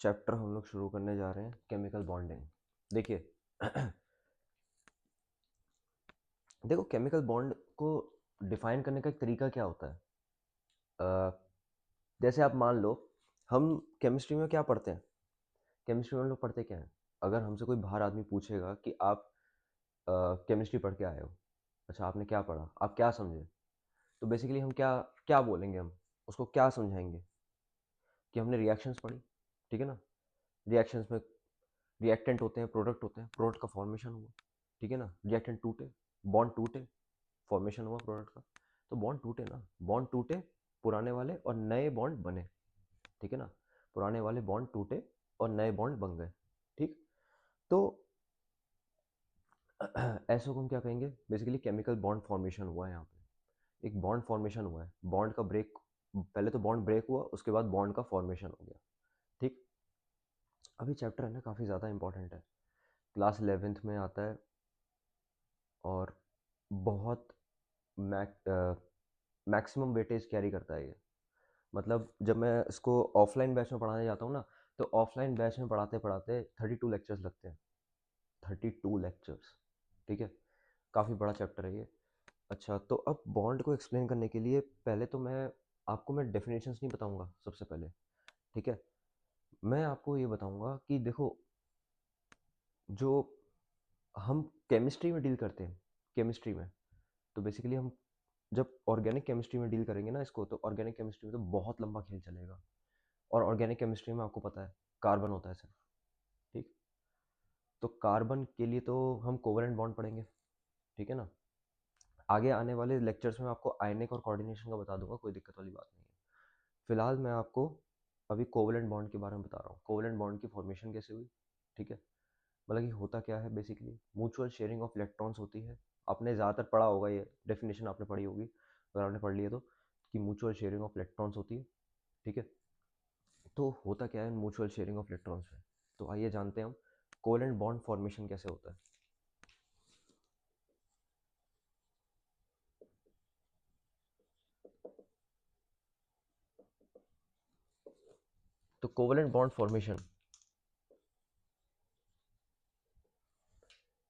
Chapter हम लोग शुरू करने जा रहे हैं केमिकल बॉन्डिंग। देखिए देखो केमिकल बॉन्ड को डिफाइन करने का एक तरीका क्या होता है। अ, जैसे आप मान लो, हम केमिस्ट्री में क्या पढ़ते हैं। केमिस्ट्री में हम लोग पढ़ते क्या है। अगर हमसे कोई बाहर आदमी पूछेगा कि आप केमिस्ट्री पढ़ के आए हो, अच्छा आपने क्या पढ़ा, आप क्या समझे, तो बेसिकली हम क्या क्या बोलेंगे, हम उसको क्या समझाएंगे कि हमने रिएक्शंस पढ़ी। ठीक है ना। रिएक्शंस में रिएक्टेंट होते हैं, प्रोडक्ट होते हैं, प्रोडक्ट का फॉर्मेशन हुआ। ठीक है ना। रिएक्टेंट टूटे, बॉन्ड टूटे, फॉर्मेशन हुआ प्रोडक्ट का। तो बॉन्ड टूटे ना, बॉन्ड टूटे, पुराने वाले और नए बॉन्ड बने। ठीक है ना। पुराने वाले बॉन्ड टूटे और नए बॉन्ड बन गए। ठीक। तो ऐसे को हम क्या कहेंगे, बेसिकली केमिकल बॉन्ड फॉर्मेशन हुआ है यहाँ पे। एक बॉन्ड फॉर्मेशन हुआ है, बॉन्ड का ब्रेक। पहले तो बॉन्ड ब्रेक हुआ, उसके बाद बॉन्ड का फॉर्मेशन हो गया। ठीक। अभी चैप्टर है ना, काफ़ी ज़्यादा इंपॉर्टेंट है, क्लास 11th में आता है और बहुत मैक्सिमम वेटेज कैरी करता है ये। मतलब जब मैं इसको ऑफलाइन बैच में पढ़ाने जाता हूँ ना, तो ऑफलाइन बैच में पढ़ाते पढ़ाते 32 लेक्चर्स लगते हैं। 32 लेक्चर्स। ठीक है। काफ़ी बड़ा चैप्टर है ये। अच्छा, तो अब बॉन्ड को एक्सप्लेन करने के लिए पहले तो मैं डेफिनेशंस नहीं बताऊंगा सबसे पहले। ठीक है। मैं आपको ये बताऊंगा कि देखो, जो हम केमिस्ट्री में डील करते हैं, केमिस्ट्री में तो बेसिकली हम जब ऑर्गेनिक केमिस्ट्री में डील करेंगे ना इसको, तो ऑर्गेनिक केमिस्ट्री में तो बहुत लंबा खेल चलेगा। और ऑर्गेनिक केमिस्ट्री में आपको पता है कार्बन होता है सिर्फ। ठीक। तो कार्बन के लिए तो हम कोवलेंट बॉन्ड पढ़ेंगे। ठीक है ना। आगे आने वाले लेक्चर्स में आपको आयनिक और कोऑर्डिनेशन का बता दूंगा, कोई दिक्कत वाली बात नहीं है। फिलहाल मैं आपको अभी कोवलेंट बॉन्ड के बारे में बता रहा हूँ, कोवलेंट बॉन्ड की फॉर्मेशन कैसे हुई। ठीक है। मतलब कि होता क्या है, basically mutual sharing of electrons होती है। आपने ज़्यादातर पढ़ा होगा, ये डेफिनेशन आपने पढ़ी होगी, अगर आपने पढ़ ली है तो, कि म्यूचुअल शेयरिंग ऑफ इलेक्ट्रॉन्स होती है। ठीक है। तो होता क्या है म्यूचुअल शेयरिंग ऑफ इलेक्ट्रॉन्स में, तो आइए जानते हैं हम कोवलेंट बॉन्ड फॉर्मेशन कैसे होता है। तो कोवलेंट बॉन्ड फॉर्मेशन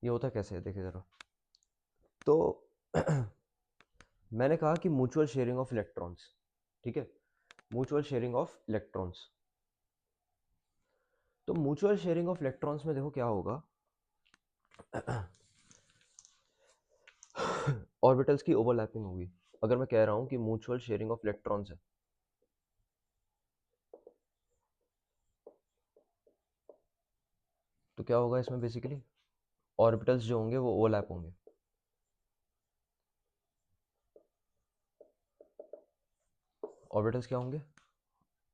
ये होता कैसे है, देखिए ज़रा। तो मैंने कहा कि म्यूचुअल शेयरिंग ऑफ इलेक्ट्रॉन्स। ठीक है। Mutual sharing of electrons. तो म्यूचुअल शेयरिंग ऑफ इलेक्ट्रॉन्स में देखो क्या होगा। ऑर्बिटल्स की ओवरलैपिंग होगी। अगर मैं कह रहा हूं कि म्यूचुअल शेयरिंग ऑफ इलेक्ट्रॉन्स है, तो क्या होगा इसमें, बेसिकली ऑर्बिटल्स जो होंगे वो ओवरलैप होंगे। ऑर्बिटल्स क्या होंगे,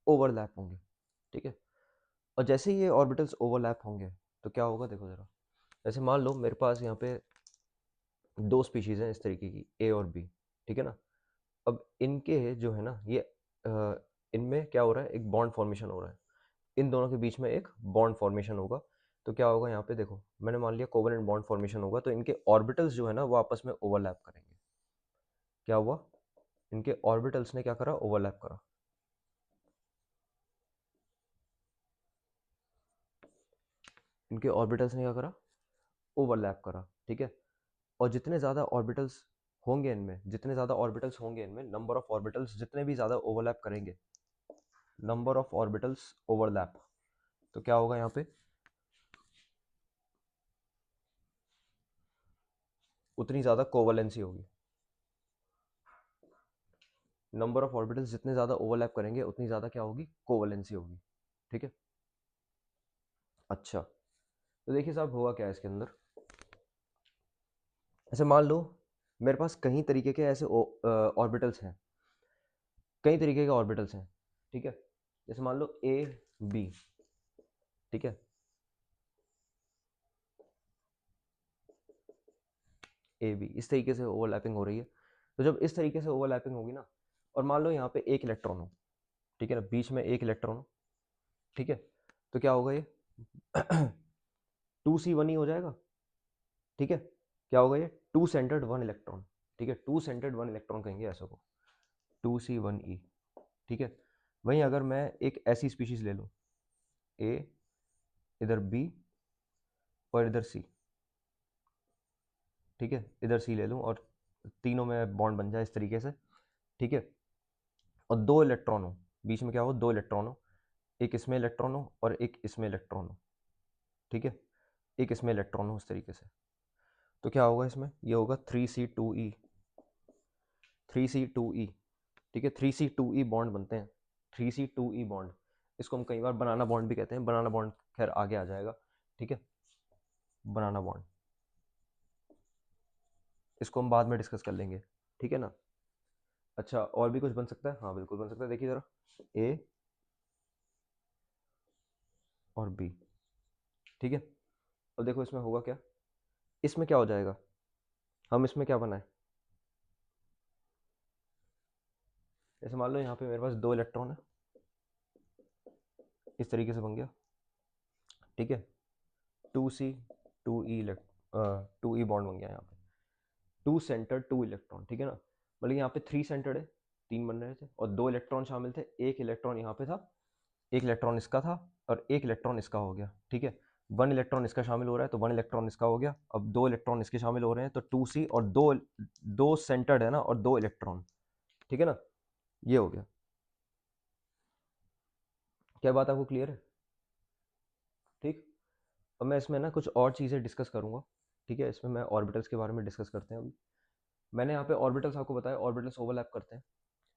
ओवरलैप होंगे। ठीक है। और जैसे ही ये ऑर्बिटल्स ओवरलैप होंगे, तो क्या होगा देखो जरा। जैसे मान लो मेरे पास यहाँ पे दो स्पीशीज हैं इस तरीके की, ए और बी। ठीक है ना। अब इनके जो है ना, ये इनमें क्या हो रहा है, एक बॉन्ड फॉर्मेशन हो रहा है। इन दोनों के बीच में एक बॉन्ड फॉर्मेशन होगा। तो क्या होगा यहाँ पे देखो, मैंने मान लिया कोवलेंट बॉन्ड फॉर्मेशन होगा, तो इनके ऑर्बिटल्स जो है ना वो आपस में ओवरलैप करेंगे। क्या हुआ, इनके ऑर्बिटल्स ने क्या करा, ओवरलैप करा। इनके ऑर्बिटल्स ने क्या करा, ओवरलैप करा। ठीक है। और जितने ज़्यादा ऑर्बिटल्स होंगे इनमें, जितने ज़्यादा ऑर्बिटल्स होंगे इनमें, नंबर ऑफ ऑर्बिटल्स जितने भी ज़्यादा ओवरलैप करेंगे, नंबर ऑफ ऑर्बिटल्स ओवरलैप, तो क्या होगा यहाँ पे, उतनी ज़्यादा कोवलेंसी होगी। नंबर ऑफ ऑर्बिटल्स जितने ज़्यादा ओवरलैप करेंगे, उतनी ज़्यादा क्या होगी, कोवलेंसी होगी। ठीक है। अच्छा, तो देखिए साहब होगा क्या है इसके अंदर। ऐसे मान लो मेरे पास कई तरीके के ऐसे ऑर्बिटल्स हैं, कई तरीके के ऑर्बिटल्स हैं। ठीक है। जैसे मान लो ए बी। ठीक है। ए बी इस तरीके से ओवरलैपिंग हो रही है। तो जब इस तरीके से ओवरलैपिंग होगी ना, और मान लो यहाँ पे एक इलेक्ट्रॉन हो, ठीक है ना, बीच में एक इलेक्ट्रॉन हो। ठीक है। तो क्या होगा ये, 2C1E हो जाएगा। ठीक है। क्या होगा ये, टू सेंटर्ड वन इलेक्ट्रॉन। ठीक है, टू सेंटर्ड वन इलेक्ट्रॉन कहेंगे ऐसे को, 2C1E। ठीक है। वहीं अगर मैं एक ऐसी स्पीशीज ले लूँ, ए, इधर बी और इधर सी, ठीक है, इधर सी ले लूँ और तीनों में बॉन्ड बन जाए इस तरीके से, ठीक है, और दो इलेक्ट्रॉन हो बीच में, क्या हो, दो इलेक्ट्रॉन हो, एक इसमें इलेक्ट्रॉन हो और एक इसमें इलेक्ट्रॉन हो, ठीक है, एक इसमें इलेक्ट्रॉन हो इस तरीके से, तो क्या होगा इसमें, ये होगा 3C2E, 3C2E, ठीक है, 3C2E बॉन्ड बनते हैं, 3C2E बॉन्ड, इसको हम कई बार बनाना बॉन्ड भी कहते हैं, बनाना बॉन्ड खैर आगे आ जाएगा, ठीक है, बनाना बॉन्ड, इसको हम बाद में डिस्कस कर लेंगे, ठीक है ना। अच्छा, और भी कुछ बन सकता है, हाँ बिल्कुल बन सकता है, देखिए ज़रा, ए और बी, ठीक है, अब देखो इसमें होगा क्या, इसमें क्या हो जाएगा, हम इसमें क्या बनाए, जैसे मान लो यहाँ पे मेरे पास दो इलेक्ट्रॉन है, इस तरीके से बन गया, ठीक है, 2C 2E बॉन्ड बन गया यहाँ पे, 2 सेंटर्ड 2 इलेक्ट्रॉन, ठीक है ना, मतलब यहाँ पे 3 सेंटर्ड है, 3 बन रहे थे और 2 इलेक्ट्रॉन शामिल थे, एक इलेक्ट्रॉन यहाँ पे था, एक इलेक्ट्रॉन इसका था और एक इलेक्ट्रॉन इसका हो गया, ठीक है, 1 इलेक्ट्रॉन इसका शामिल हो रहा है तो 1 इलेक्ट्रॉन इसका हो गया, अब 2 इलेक्ट्रॉन इसके शामिल हो रहे हैं तो 2C और दो दो सेंटर्ड है ना और 2 इलेक्ट्रॉन, ठीक है ना, ये हो गया, क्या बात आपको क्लियर है, ठीक। अब मैं इसमें ना कुछ और चीज़ें डिस्कस करूँगा, ठीक है, इसमें मैं ऑर्बिटल्स के बारे में डिस्कस करते हैं अभी, मैंने यहाँ पे ऑर्बिटल्स आपको बताया, ऑर्बिटल्स ओवरलैप करते हैं,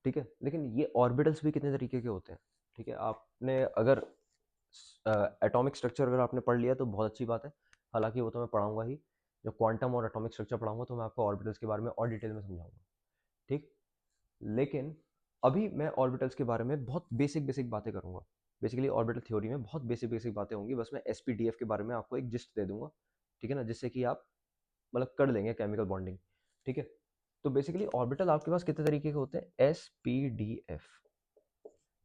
ठीक है, लेकिन ये ऑर्बिटल्स भी कितने तरीके के होते हैं, ठीक है, आपने अगर एटॉमिक स्ट्रक्चर अगर आपने पढ़ लिया तो बहुत अच्छी बात है, हालांकि वो तो मैं पढ़ाऊंगा ही, जब क्वांटम और एटॉमिक स्ट्रक्चर पढ़ाऊंगा तो मैं आपको ऑर्बिटल्स के बारे में और डिटेल में समझाऊंगा, ठीक, लेकिन अभी मैं ऑर्बिटल्स के बारे में बहुत बेसिक बेसिक बातें करूंगा, बेसिकली ऑर्बिटल थ्योरी में बहुत बेसिक बेसिक बातें होंगी, बस मैं एसपीडीएफ के बारे में आपको एक जिस्ट दे दूंगा, ठीक है ना, जिससे कि आप मतलब कर लेंगे केमिकल बॉन्डिंग, ठीक है, तो बेसिकली ऑर्बिटल आपके पास कितने तरीके के होते हैं, एसपीडीएफ,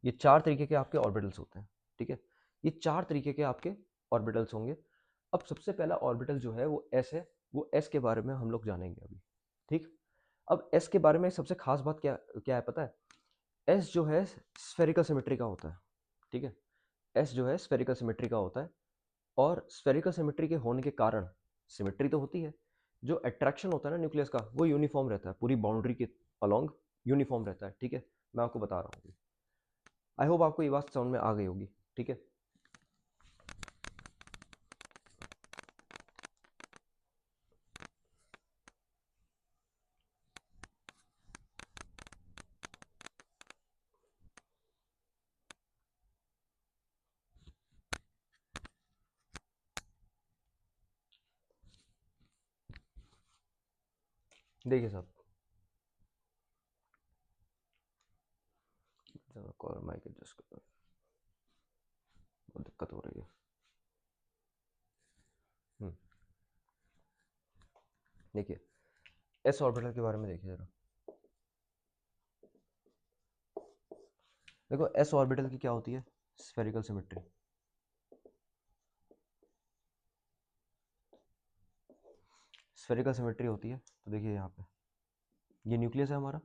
ये 4 तरीके के आपके ऑर्बिटल्स होते हैं, ठीक है, ये 4 तरीके के आपके ऑर्बिटल्स होंगे। अब सबसे पहला ऑर्बिटल जो है वो एस है, वो एस के बारे में हम लोग जानेंगे अभी, ठीक। अब एस के बारे में सबसे खास बात क्या क्या है पता है, एस जो है स्फेरिकल सिमेट्री का होता है, ठीक है, एस जो है स्फेरिकल सिमेट्री का होता है, और स्फेरिकल सिमेट्री के होने के कारण सिमेट्री तो होती है, जो अट्रैक्शन होता है ना न्यूक्लियस का वो यूनिफॉर्म रहता है, पूरी बाउंड्री के अलोंग यूनिफॉर्म रहता है, ठीक है, मैं आपको बता रहा हूँ, आई होप आपको ये बात समझ में आ गई होगी, ठीक है। देखिए साहब, कॉल माइक एडजस्ट कर, बहुत दिक्कत हो रही है, देखिए एस ऑर्बिटल के बारे में देखिए जरा, देखो एस ऑर्बिटल की क्या होती है, स्फेरिकल सिमेट्री, स्फेरिकल सिमेट्री होती है, तो देखिए यहाँ पे ये न्यूक्लियस है हमारा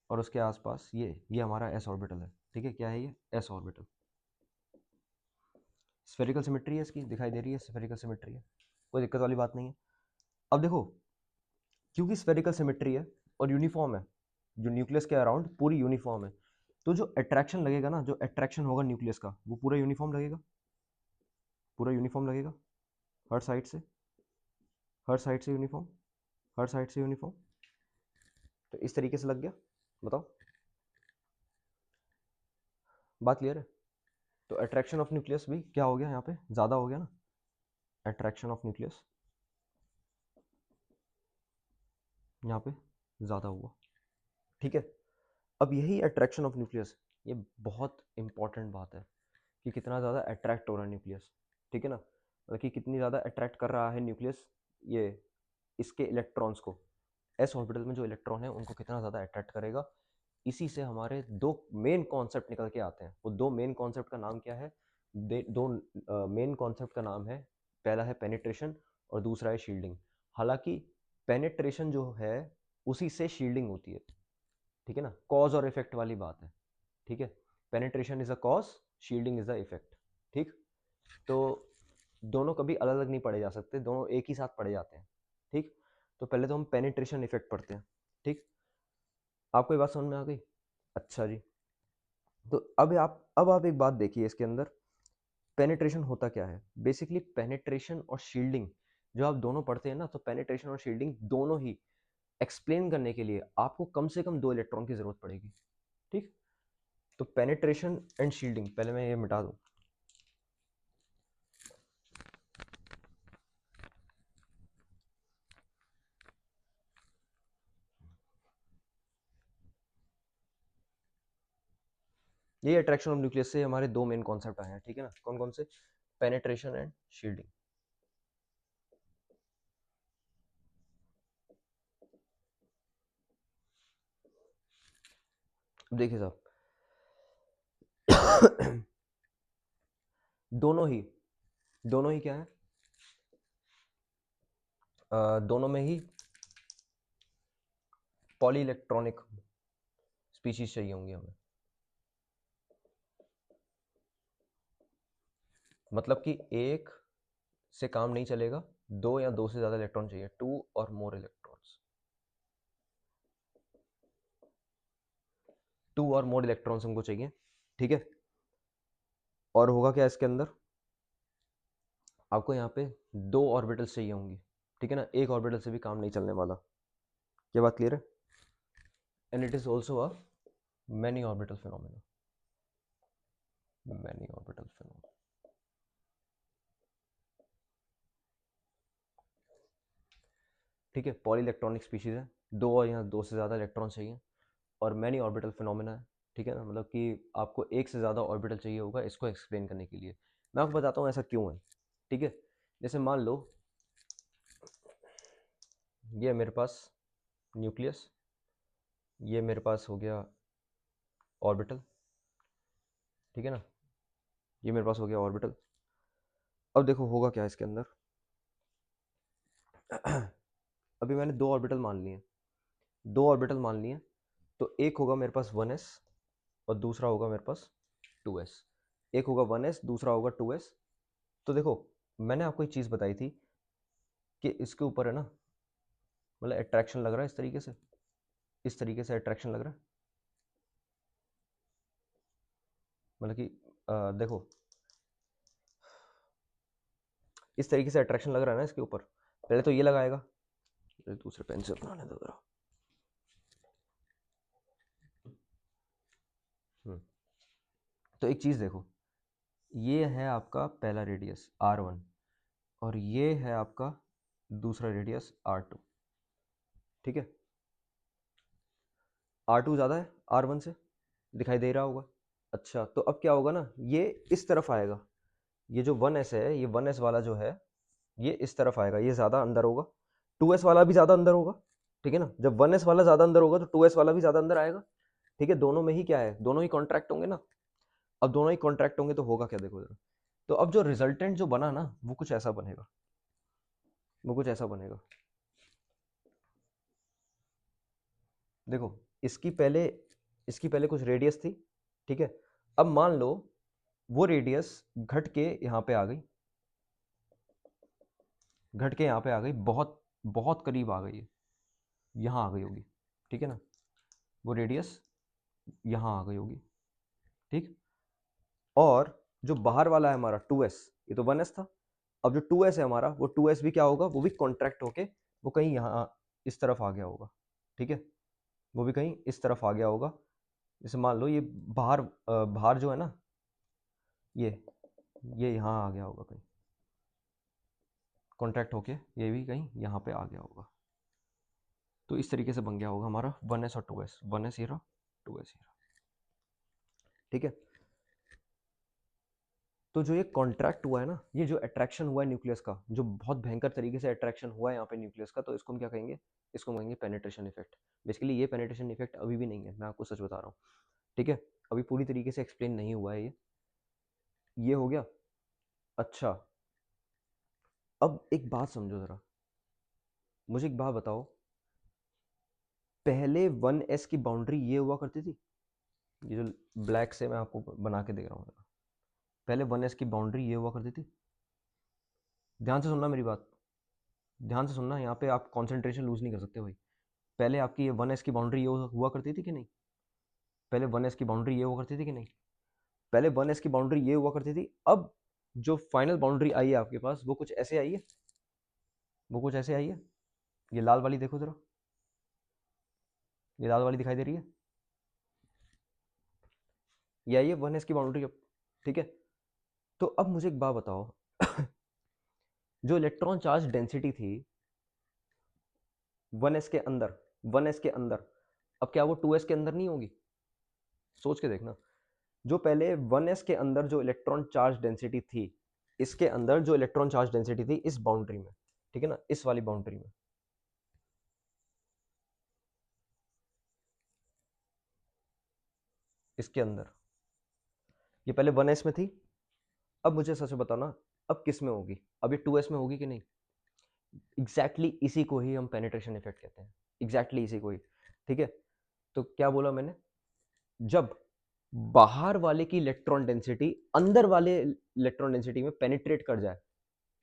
और उसके आसपास ये हमारा एस ऑर्बिटल है, ठीक है, क्या है ये, एस ऑर्बिटल, स्फेरिकल सिमेट्री है इसकी, दिखाई दे रही है स्फेरिकल सिमेट्री है, कोई दिक्कत वाली बात नहीं है। अब देखो, क्योंकि स्फेरिकल सिमेट्री है और यूनिफॉर्म है, जो न्यूक्लियस के अराउंड पूरी यूनिफॉर्म है, तो जो अट्रैक्शन लगेगा ना, जो अट्रैक्शन होगा न्यूक्लियस का वो पूरा यूनिफॉर्म लगेगा, पूरा यूनिफॉर्म लगेगा, हर साइड से, हर साइड से यूनिफॉर्म, हर साइड से यूनिफॉर्म, तो इस तरीके से लग गया, बताओ बात क्लियर है, तो अट्रैक्शन ऑफ न्यूक्लियस भी क्या हो गया यहाँ पे, ज़्यादा हो गया ना, अट्रैक्शन ऑफ न्यूक्लियस यहाँ पे ज़्यादा हुआ, ठीक है। अब यही अट्रैक्शन ऑफ न्यूक्लियस, ये बहुत इंपॉर्टेंट बात है कि कितना ज़्यादा अट्रैक्ट हो रहा है न्यूक्लियस, ठीक है ना, मतलब कि कितनी ज़्यादा अट्रैक्ट कर रहा है न्यूक्लियस ये इसके इलेक्ट्रॉन्स को, एस ऑर्बिटल में जो इलेक्ट्रॉन है उनको कितना ज़्यादा अट्रैक्ट करेगा, इसी से हमारे दो मेन कॉन्सेप्ट निकल के आते हैं, वो दो मेन कॉन्सेप्ट का नाम क्या है, दो मेन कॉन्सेप्ट का नाम है, पहला है पेनिट्रेशन और दूसरा है शील्डिंग, हालांकि पेनिट्रेशन जो है उसी से शील्डिंग होती है, ठीक है ना, कॉज और इफेक्ट वाली बात है, ठीक है, penetration is a cause, shielding is the effect, ठीक। तो दोनों कभी अलग अलग नहीं पढ़े जा सकते, दोनों एक ही साथ पढ़े जाते हैं। ठीक, तो पहले तो हम पेनिट्रेशन इफेक्ट पढ़ते हैं। ठीक, आपको ये बात समझ में आ गई? अच्छा जी। तो अब आप एक बात देखिए इसके अंदर, पेनिट्रेशन होता क्या है। बेसिकली पेनिट्रेशन और शील्डिंग जो आप दोनों पढ़ते हैं ना, तो पेनिट्रेशन और शील्डिंग दोनों ही एक्सप्लेन करने के लिए आपको कम से कम 2 इलेक्ट्रॉन की जरूरत पड़ेगी। ठीक, तो पेनिट्रेशन एंड शील्डिंग, पहले मैं ये मिटा दूं। ये अट्रैक्शन ऑफ न्यूक्लियस से हमारे दो मेन कॉन्सेप्ट आए हैं, ठीक है ना। कौन कौन से? Penetration and shielding. देखिए साहब, दोनों ही क्या है, दोनों में ही पॉली इलेक्ट्रॉनिक स्पीशीज चाहिए होंगी हमें। मतलब कि एक से काम नहीं चलेगा, दो या दो से ज्यादा इलेक्ट्रॉन चाहिए, 2 और मोर इलेक्ट्रॉन्स। 2 और मोर इलेक्ट्रॉन्स हमको चाहिए, ठीक है। और होगा क्या इसके अंदर, आपको यहाँ पे 2 ऑर्बिटल्स चाहिए होंगी, ठीक है ना। एक ऑर्बिटल से भी काम नहीं चलने वाला। क्या बात क्लियर है? And it is also a many orbital phenomena. Many orbital phenomena, ठीक है। पॉली इलेक्ट्रॉनिक स्पीशीज है, दो और यहाँ दो से ज़्यादा इलेक्ट्रॉन चाहिए, और मैनी ऑर्बिटल फिनोमेना है, ठीक है ना। मतलब कि आपको एक से ज़्यादा ऑर्बिटल चाहिए होगा इसको एक्सप्लेन करने के लिए। मैं आपको बताता हूँ ऐसा क्यों है, ठीक है। जैसे मान लो ये मेरे पास न्यूक्लियस, ये मेरे पास हो गया ऑर्बिटल, ठीक है ना। ये मेरे पास हो गया ऑर्बिटल। अब देखो होगा क्या इसके अंदर। अभी मैंने दो ऑर्बिटल मान लिए, दो ऑर्बिटल मान लिए, तो एक होगा मेरे पास 1s और दूसरा होगा मेरे पास 2s। एक होगा 1s, दूसरा होगा 2s। तो देखो, मैंने आपको एक चीज़ बताई थी कि इसके ऊपर है ना, मतलब अट्रैक्शन लग रहा है इस तरीके से, इस तरीके से अट्रैक्शन लग रहा है। मतलब कि देखो, इस तरीके से अट्रैक्शन लग रहा है ना इसके ऊपर। पहले तो ये लगाएगा, दूसरे पेन से बनाने दो जरा। तो एक चीज़ देखो, ये है आपका पहला रेडियस R1 और ये है आपका दूसरा रेडियस R2, ठीक है। R2 ज़्यादा है R1 से, दिखाई दे रहा होगा। अच्छा, तो अब क्या होगा ना, ये इस तरफ आएगा। ये जो 1s है, ये 1s वाला जो है, ये इस तरफ आएगा, ये ज़्यादा अंदर होगा। 2s वाला भी ज़्यादा अंदर होगा, ठीक है ना। जब 1s वाला ज़्यादा अंदर होगा तो 2s वाला भी ज़्यादा अंदर आएगा, ठीक है। दोनों में ही क्या है, दोनों ही कॉन्ट्रैक्ट होंगे ना। अब दोनों ही कॉन्ट्रैक्ट होंगे तो होगा क्या, देखो जरा। तो अब जो रिजल्टेंट जो बना ना, वो कुछ ऐसा बनेगा, वो कुछ ऐसा बनेगा। देखो, इसकी पहले कुछ रेडियस थी, ठीक है। अब मान लो वो रेडियस घट के यहाँ पे आ गई, घट के यहाँ पे आ गई, बहुत बहुत करीब आ गई है, यहाँ आ गई होगी, ठीक है ना। वो रेडियस यहाँ आ गई होगी, ठीक। और जो बाहर वाला है हमारा 2s, ये तो 1s था। अब जो 2s है हमारा, वो 2s भी क्या होगा, वो भी कॉन्ट्रैक्ट होके वो कहीं यहाँ इस तरफ आ गया होगा, ठीक है। वो भी कहीं इस तरफ आ गया होगा। जैसे मान लो ये बाहर बाहर जो है ना, ये यहाँ आ गया होगा कहीं, कॉन्ट्रैक्ट होके ये भी कहीं यहाँ पे आ गया होगा। तो इस तरीके से बन गया होगा हमारा 1s और 2s, 1s ये रहा, 2s ये रहा, ठीक है। तो जो ये कॉन्ट्रैक्ट हुआ है ना, ये जो अट्रैक्शन हुआ है न्यूक्लियस का, जो बहुत भयंकर तरीके से अट्रैक्शन हुआ है यहाँ पे न्यूक्लियस का, तो इसको हम क्या कहेंगे, इसको हम कहेंगे पेनिट्रेशन इफेक्ट। बेसिकली ये पेनिट्रेशन इफेक्ट अभी भी नहीं है, मैं आपको सच बता रहा हूँ, ठीक है। अभी पूरी तरीके से एक्सप्लेन नहीं हुआ है ये हो गया। अच्छा, अब एक बात समझो ज़रा, मुझे एक बात बताओ, पहले 1s की बाउंड्री ये हुआ करती थी, ये जो ब्लैक से मैं आपको बना के दे रहा हूँ, पहले 1s की बाउंड्री ये हुआ करती थी, ध्यान से सुनना मेरी बात, ध्यान से सुनना, यहाँ पे आप कंसंट्रेशन लूज नहीं कर सकते भाई। पहले आपकी ये 1s की बाउंड्री ये हुआ करती थी कि नहीं? पहले 1s की बाउंड्री ये हुआ करती थी कि नहीं? पहले 1s की बाउंड्री ये हुआ करती थी। अब जो फाइनल बाउंड्री आई है आपके पास वो कुछ ऐसे आई है, वो कुछ ऐसे आई है। ये लाल वाली देखो जरा, ये लाल वाली दिखाई दे रही है, ये आई है 1s की बाउंड्री अब, ठीक है। तो अब मुझे एक बात बताओ जो इलेक्ट्रॉन चार्ज डेंसिटी थी 1s के अंदर, 1s के अंदर, अब क्या वो 2s के अंदर नहीं होगी? सोच के देखना, जो पहले 1s के अंदर जो इलेक्ट्रॉन चार्ज डेंसिटी थी, इसके अंदर जो इलेक्ट्रॉन चार्ज डेंसिटी थी इस बाउंड्री में, ठीक है ना, इस वाली बाउंड्री में, इसके अंदर, ये पहले 1s में थी। अब मुझे सच बताना, अब किस में होगी? अब ये 2s में होगी कि नहीं? एग्जैक्टली इसी को ही हम पेनिट्रेशन इफेक्ट कहते हैं, एग्जैक्टली इसी को ही, ठीक है। तो क्या बोला मैंने? जब बाहर वाले की इलेक्ट्रॉन डेंसिटी अंदर वाले इलेक्ट्रॉन डेंसिटी में पेनिट्रेट कर जाए,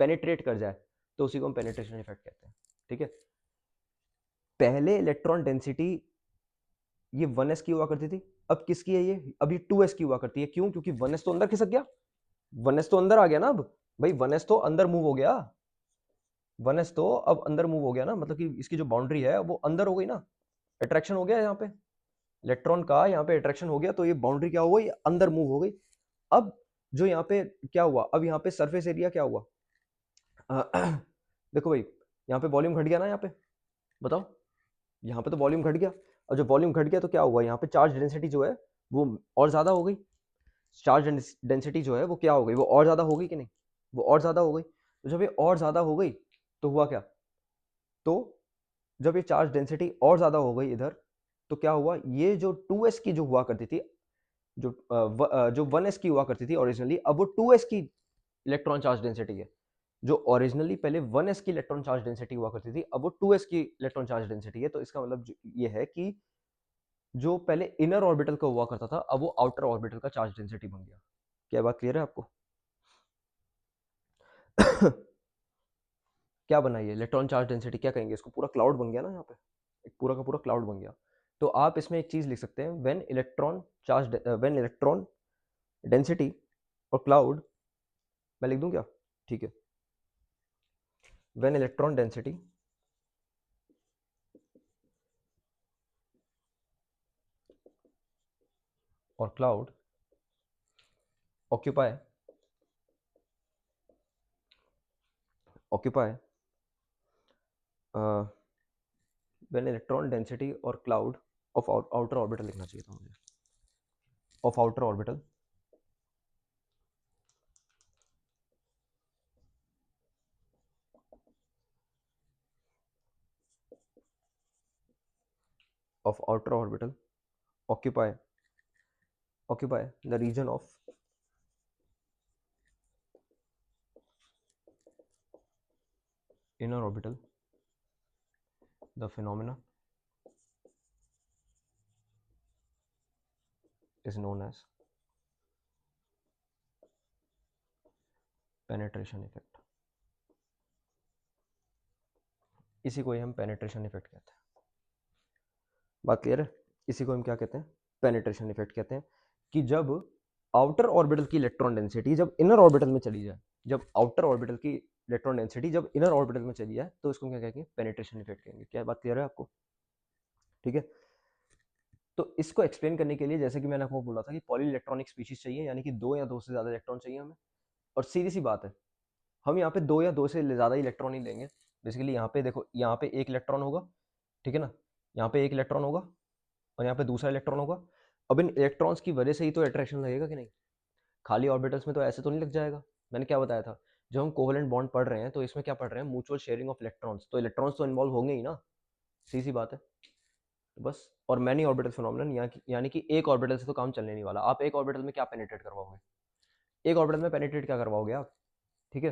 पेनिट्रेट कर जाए, तो उसी को हम पेनिट्रेशन इफेक्ट कहते हैं, ठीक है। पहले इलेक्ट्रॉन डेंसिटी ये 1s की हुआ करती थी, अब किसकी है ये? अब ये 2s की हुआ करती है। क्यों? क्योंकि 1s तो अंदर खिसक गया, 1s तो अंदर आ गया ना अब, भाई 1s तो अंदर मूव हो गया, 1s तो अब अंदर मूव हो गया ना, मतलब कि इसकी जो बाउंड्री है वो अंदर हो गई ना, अट्रैक्शन हो गया यहाँ पे, इलेक्ट्रॉन का यहाँ पे अट्रैक्शन हो गया, तो ये बाउंड्री क्या हो गई? अंदर मूव हो गई। अब जो यहाँ पे क्या हुआ, अब यहाँ पे सरफेस एरिया क्या हुआ? देखो भाई, यहाँ पे वॉल्यूम घट गया ना, यहाँ पे बताओ, यहाँ पे तो वॉल्यूम घट गया, और जब वॉल्यूम घट गया तो क्या हुआ? यहाँ पे चार्ज डेंसिटी जो है वो और ज्यादा हो गई, चार्ज डेंसिटी जो है वो क्या हो गई? वो और ज्यादा हो गई कि नहीं? वो और ज्यादा हो गई। तो जब ये और ज्यादा हो गई तो हुआ क्या? तो जब ये चार्ज डेंसिटी और ज्यादा हो गई इधर, तो क्या हुआ? ये जो 2s की जो हुआ करती थी, जो 1s की हुआ करती थी ओरिजिनली, अब वो 2s की इलेक्ट्रॉन चार्ज डेंसिटी है। जो ओरिजिनली पहले 1s की इलेक्ट्रॉन चार्ज डेंसिटी हुआ करती थी, अब वो 2s की इलेक्ट्रॉन चार्ज डेंसिटी है। तो इसका मतलब ये है कि जो पहले इनर ऑर्बिटल का हुआ करता था, अब वो आउटर ऑर्बिटल का चार्ज डेंसिटी बन गया। क्या बात क्लियर है आपको? क्या बनाइए इलेक्ट्रॉन चार्ज डेंसिटी, क्या कहेंगे इसको? पूरा क्लाउड बन गया ना यहाँ पे, एक पूरा का पूरा क्लाउड बन गया। तो आप इसमें एक चीज लिख सकते हैं, व्हेन इलेक्ट्रॉन डेंसिटी और क्लाउड, मैं लिख दूं क्या? ठीक है, व्हेन इलेक्ट्रॉन डेंसिटी और cloud occupy occupy when electron density और क्लाउड ऑफ आउटर ऑर्बिटल लिखना चाहिए था मुझे, of outer orbital of outer orbital occupy the region of inner orbital. The phenomena is known as penetration effect. इसी को ही हम penetration effect कहते हैं। बात क्लियर है? इसी को हम क्या कहते हैं? पेनिट्रेशन इफेक्ट कहते हैं। कि जब आउटर ऑर्बिटल की इलेक्ट्रॉन डेंसिटी जब इनर ऑर्बिटल में चली जाए, जब आउटर ऑर्बिटल की इलेक्ट्रॉन डेंसिटी जब इनर ऑर्बिटल में चली जाए, तो इसको क्या कहेंगे? पेनिट्रेशन इफेक्ट कहेंगे। क्या बात क्लियर है आपको? ठीक है। तो इसको एक्सप्लेन करने के लिए, जैसे कि मैंने आपको बोला था कि पॉली इलेक्ट्रॉनिक स्पीशीज चाहिए, यानी कि दो या दो से ज्यादा इलेक्ट्रॉन चाहिए हमें। और सीधी सी बात है, हम यहाँ पे दो या दो से ज़्यादा इलेक्ट्रॉन ही लेंगे। बेसिकली यहाँ पे देखो, यहाँ पे एक इलेक्ट्रॉन होगा, ठीक है ना, यहाँ पे एक इलेक्ट्रॉन होगा और यहाँ पे दूसरा इलेक्ट्रॉन होगा। अब इन इलेक्ट्रॉन्स की वजह से ही तो अट्रैक्शन लगेगा कि नहीं? खाली ऑर्बिटल्स में तो ऐसे तो नहीं लग जाएगा। मैंने क्या बताया था, जब हम कोवेलेंट बॉन्ड पढ़ रहे हैं तो इसमें क्या पढ़ रहे हैं? म्यूचुअल शेयरिंग ऑफ इलेक्ट्रॉन्स, तो इलेक्ट्रॉन्स तो इन्वॉल्व होंगे ही ना, सीधी सी बात है। तो बस, और मैनी ऑर्बिटल फिनोमिनन, यानी कि एक ऑर्बिटल से तो काम चलने नहीं वाला। आप एक ऑर्बिटल में क्या पेनिट्रेट करवाओगे? एक ऑर्बिटल में पेनिट्रेट क्या करवाओगे आप? ठीक है,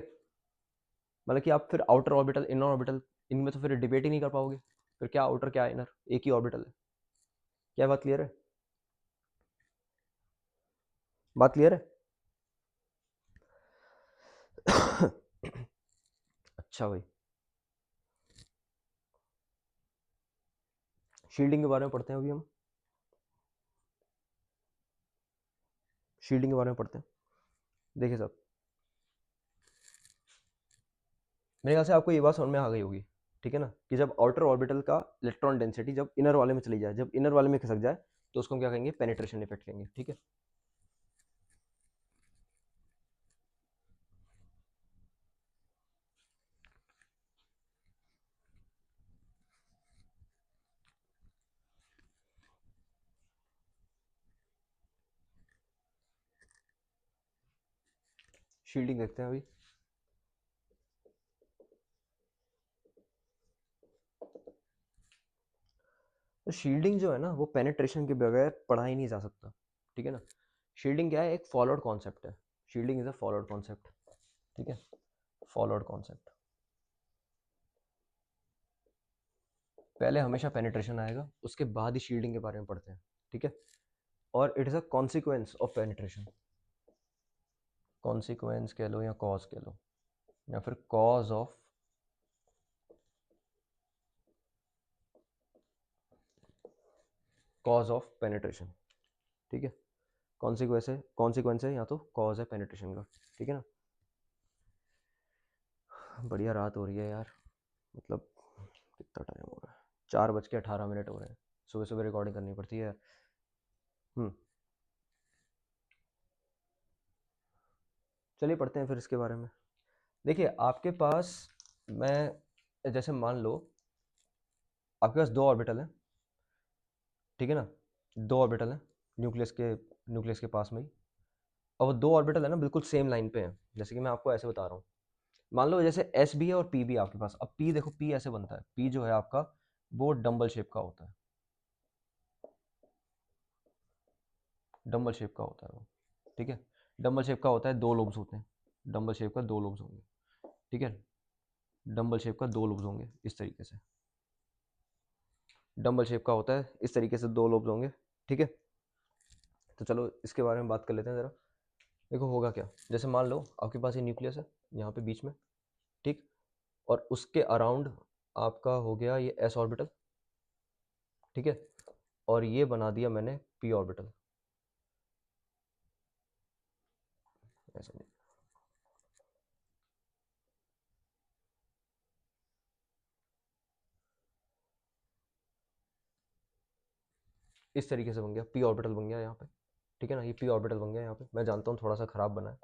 मतलब कि आप फिर आउटर ऑर्बिटल, इनर ऑर्बिटल, इनमें तो फिर डिबेट ही नहीं कर पाओगे। फिर क्या आउटर क्या इनर, एक ही ऑर्बिटल है। क्या बात क्लियर है? बात क्लियर है? अच्छा भाई, शील्डिंग के बारे में पढ़ते हैं अभी हम, शील्डिंग के बारे में पढ़ते हैं। देखिए साहब, मेरे ख्याल से आपको ये बात समझ में आ गई होगी, ठीक है ना, कि जब आउटर ऑर्बिटल का इलेक्ट्रॉन डेंसिटी जब इनर वाले में चली जाए, जब इनर वाले में खिसक जाए, तो उसको हम क्या कहेंगे, पेनिट्रेशन इफेक्ट कहेंगे, ठीक है। शील्डिंग देखते हैं अभी। तो शील्डिंग जो है ना, वो पेनिट्रेशन के बगैर पढ़ा ही नहीं जा सकता, ठीक है ना। शील्डिंग क्या है, एक फॉलोड कॉन्सेप्ट है। Shielding is a followed concept, ठीक है, फॉलोड कॉन्सेप्ट। पहले हमेशा पेनिट्रेशन आएगा, उसके बाद ही शील्डिंग के बारे में पढ़ते हैं, ठीक है। और it is a consequence of penetration, consequence कह लो या कॉज कह लो, या फिर कॉज ऑफ पेनिट्रेशन, ठीक है। कॉन्सिक्वेंस है या तो कॉज है पेनिट्रेशन का, ठीक है ना। बढ़िया रात हो रही है यार, मतलब कितना टाइम हो रहा है, 4:18 हो रहे हैं। सुबह सुबह रिकॉर्डिंग करनी पड़ती है। चलिए पढ़ते हैं फिर इसके बारे में। देखिए आपके पास, मैं जैसे मान लो आपके पास दो ऑर्बिटल है, ठीक है ना, दो ऑर्बिटल है न्यूक्लियस के पास में ही। और वो दो ऑर्बिटल है ना, बिल्कुल सेम लाइन पे हैं, जैसे कि मैं आपको ऐसे बता रहा हूँ। मान लो जैसे एस भी है और पी भी है आपके पास। अब पी देखो, पी ऐसे बनता है, पी जो है आपका वो डम्बल शेप का होता है, डम्बल शेप का होता है वो, ठीक है। डम्बल शेप का होता है, दो लोब्स होते हैं, डम्बल शेप का दो लोब्स होंगे, ठीक है। डम्बल शेप का दो लोब्स होंगे इस तरीके से, डम्बल शेप का होता है इस तरीके से, दो लोब्स होंगे, ठीक है। तो चलो इसके बारे में बात कर लेते हैं ज़रा। देखो होगा क्या, जैसे मान लो आपके पास ये न्यूक्लियस है यहाँ पे बीच में, ठीक। और उसके अराउंड आपका हो गया ये एस ऑर्बिटल, ठीक है। और ये बना दिया मैंने पी ऑर्बिटल, ऐसे नहीं, इस तरीके से बन गया, पी ऑर्बिटल बन गया यहाँ पे, ठीक है ना। ये पी ऑर्बिटल बन गया यहाँ पे, मैं जानता हूँ थोड़ा सा ख़राब बना है,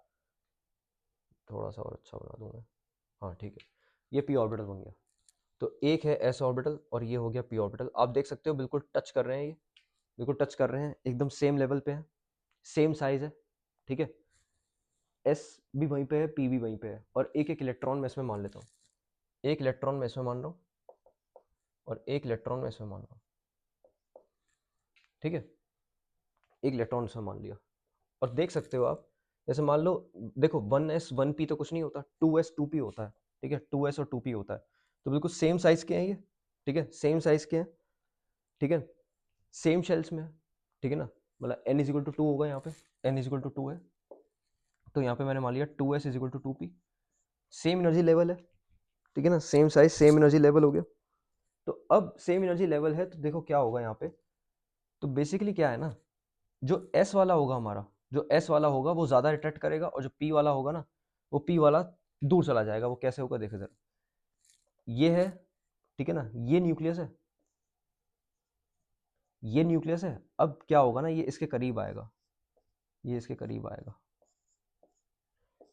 थोड़ा सा और अच्छा बना दूंगा। हाँ ठीक है, ये पी ऑर्बिटल बन गया। तो एक है एस ऑर्बिटल और ये हो गया पी ऑर्बिटल। आप देख सकते हो बिल्कुल टच कर रहे हैं, ये बिल्कुल टच कर रहे हैं, एकदम सेम लेवल पे है, सेम साइज है, ठीक है। एस भी वहीं पे है, पी भी वहीं पे है, और एक एक इलेक्ट्रॉन मैं इसमें मान लेता हूँ, एक इलेक्ट्रॉन मैं इसमें मान रहा हूँ और एक इलेक्ट्रॉन मैं इसमें मान रहा हूँ, ठीक है। एक इलेक्ट्रॉन इसमें मान लिया। और देख सकते हो आप, जैसे मान लो, देखो 1s 1p तो कुछ नहीं होता, 2s 2p होता है, ठीक है, 2s और 2p होता है। तो बिल्कुल सेम साइज के हैं ये, ठीक है, सेम साइज के हैं, ठीक है, सेम शेल्स में है, ठीक है ना। मतलब n = 2 होगा यहाँ पे, n = 2 है, तो यहाँ पे मैंने मान लिया 2s = 2p। Same energy level है, ठीक है ना, same size same energy level हो गया। तो अब सेम एनर्जी लेवल है तो देखो क्या होगा यहाँ पे। तो बेसिकली क्या है ना, जो एस वाला होगा हमारा, जो एस वाला होगा वो ज़्यादा अट्रैक्ट करेगा, और जो पी वाला होगा ना, वो पी वाला दूर चला जाएगा। वो कैसे होगा देखो जरा, ये है, ठीक है ना, ये न्यूक्लियस है, ये न्यूक्लियस है। अब क्या होगा ना, ये इसके करीब आएगा, ये इसके करीब आएगा,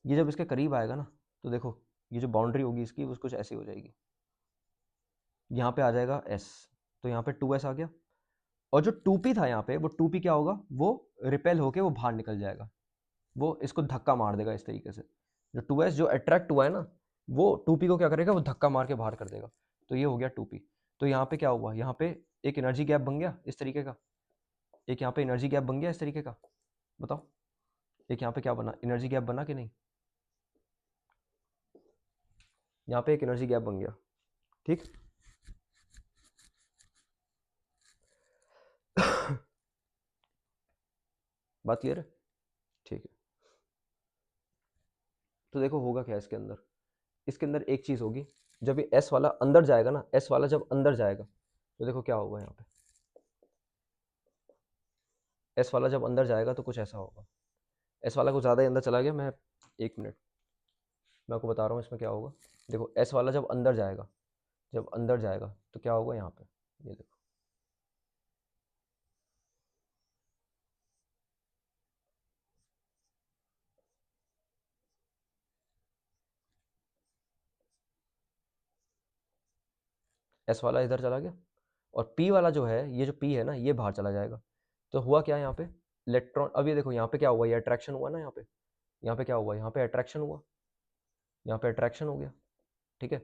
ये जब इसके करीब आएगा ना, तो देखो ये जो बाउंड्री होगी इसकी वो कुछ ऐसी हो जाएगी, यहाँ पे आ जाएगा एस, तो यहाँ पे 2s आ गया। और जो 2p था यहाँ पे, वो 2p क्या होगा, वो रिपेल होके वो बाहर निकल जाएगा, वो इसको धक्का मार देगा इस तरीके से। जो 2s जो अट्रैक्ट हुआ है ना, वो 2p को क्या करेगा, वो धक्का मार के बाहर कर देगा। तो ये हो गया 2p। तो यहाँ पे क्या हुआ, यहाँ पे एक एनर्जी गैप बन गया इस तरीके का, एक यहाँ पे एनर्जी गैप बन गया इस तरीके का, बताओ एक यहाँ पे क्या बना, एनर्जी गैप बना कि नहीं, यहाँ पे एक एनर्जी गैप बन गया, ठीक। बात क्लियर है, ठीक है। तो देखो होगा क्या इसके अंदर, इसके अंदर एक चीज़ होगी, जब ये एस वाला अंदर जाएगा ना, एस वाला जब अंदर जाएगा तो देखो क्या होगा यहाँ पे, एस वाला जब अंदर जाएगा तो कुछ ऐसा होगा। एस वाला कुछ ज़्यादा ही अंदर चला गया, मैं 1 मिनट मैं आपको बता रहा हूँ इसमें क्या होगा। देखो एस वाला जब अंदर जाएगा, जब अंदर जाएगा तो क्या होगा यहाँ पे, ये देखो एस वाला इधर चला गया और पी वाला जो है, ये जो पी है ना, ये बाहर चला जाएगा। तो हुआ क्या यहाँ पे, इलेक्ट्रॉन, अब ये देखो यहाँ पे क्या हुआ, ये अट्रैक्शन हुआ ना, यहाँ पे क्या हुआ, यहाँ पे अट्रैक्शन हुआ, यहाँ पे अट्रैक्शन हो गया, ठीक है।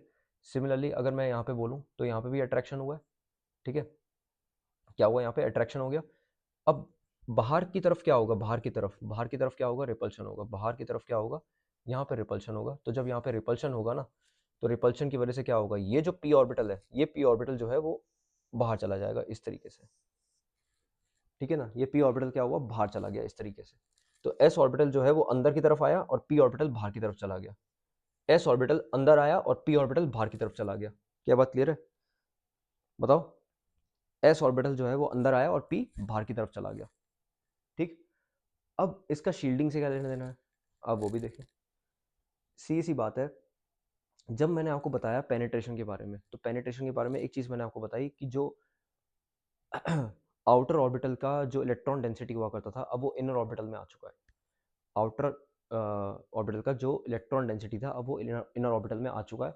सिमिलरली अगर मैं यहाँ पे बोलूँ तो यहाँ पे भी अट्रैक्शन हुआ है, ठीक है। क्या हुआ, यहाँ पे अट्रैक्शन हो गया। अब बाहर की तरफ क्या होगा, बाहर की तरफ क्या होगा, रिपल्शन होगा। बाहर की तरफ क्या होगा, यहाँ पे रिपल्शन होगा। तो जब यहाँ पे रिपल्शन होगा ना, तो रिपल्शन की वजह से क्या होगा, ये जो पी ऑर्बिटल है, ये पी ऑर्बिटल जो है वो बाहर चला जाएगा इस तरीके से, ठीक है ना। ये पी ऑर्बिटल क्या हुआ, बाहर चला गया इस तरीके से। तो एस ऑर्बिटल जो है वो अंदर की तरफ आया और पी ऑर्बिटल बाहर की तरफ चला गया। एस ऑर्बिटल अंदर आया और पी ऑर्बिटल बाहर की तरफ चला गया। क्या बात क्लियर है, बताओ। एस ऑर्बिटल जो है वो अंदर आया और पी बाहर की तरफ चला गया, ठीक। अब इसका शील्डिंग से क्या लेना देना है, अब वो भी देखें। सी सी बात है, जब मैंने आपको बताया पेनिट्रेशन के बारे में, तो पेनिट्रेशन के बारे में एक चीज़ मैंने आपको बताई कि जो आउटर ऑर्बिटल का जो इलेक्ट्रॉन डेंसिटी हुआ करता था, अब वो इनर ऑर्बिटल में आ चुका है। आउटर ऑर्बिटल का जो इलेक्ट्रॉन डेंसिटी था, अब वो इनर ऑर्बिटल में आ चुका है।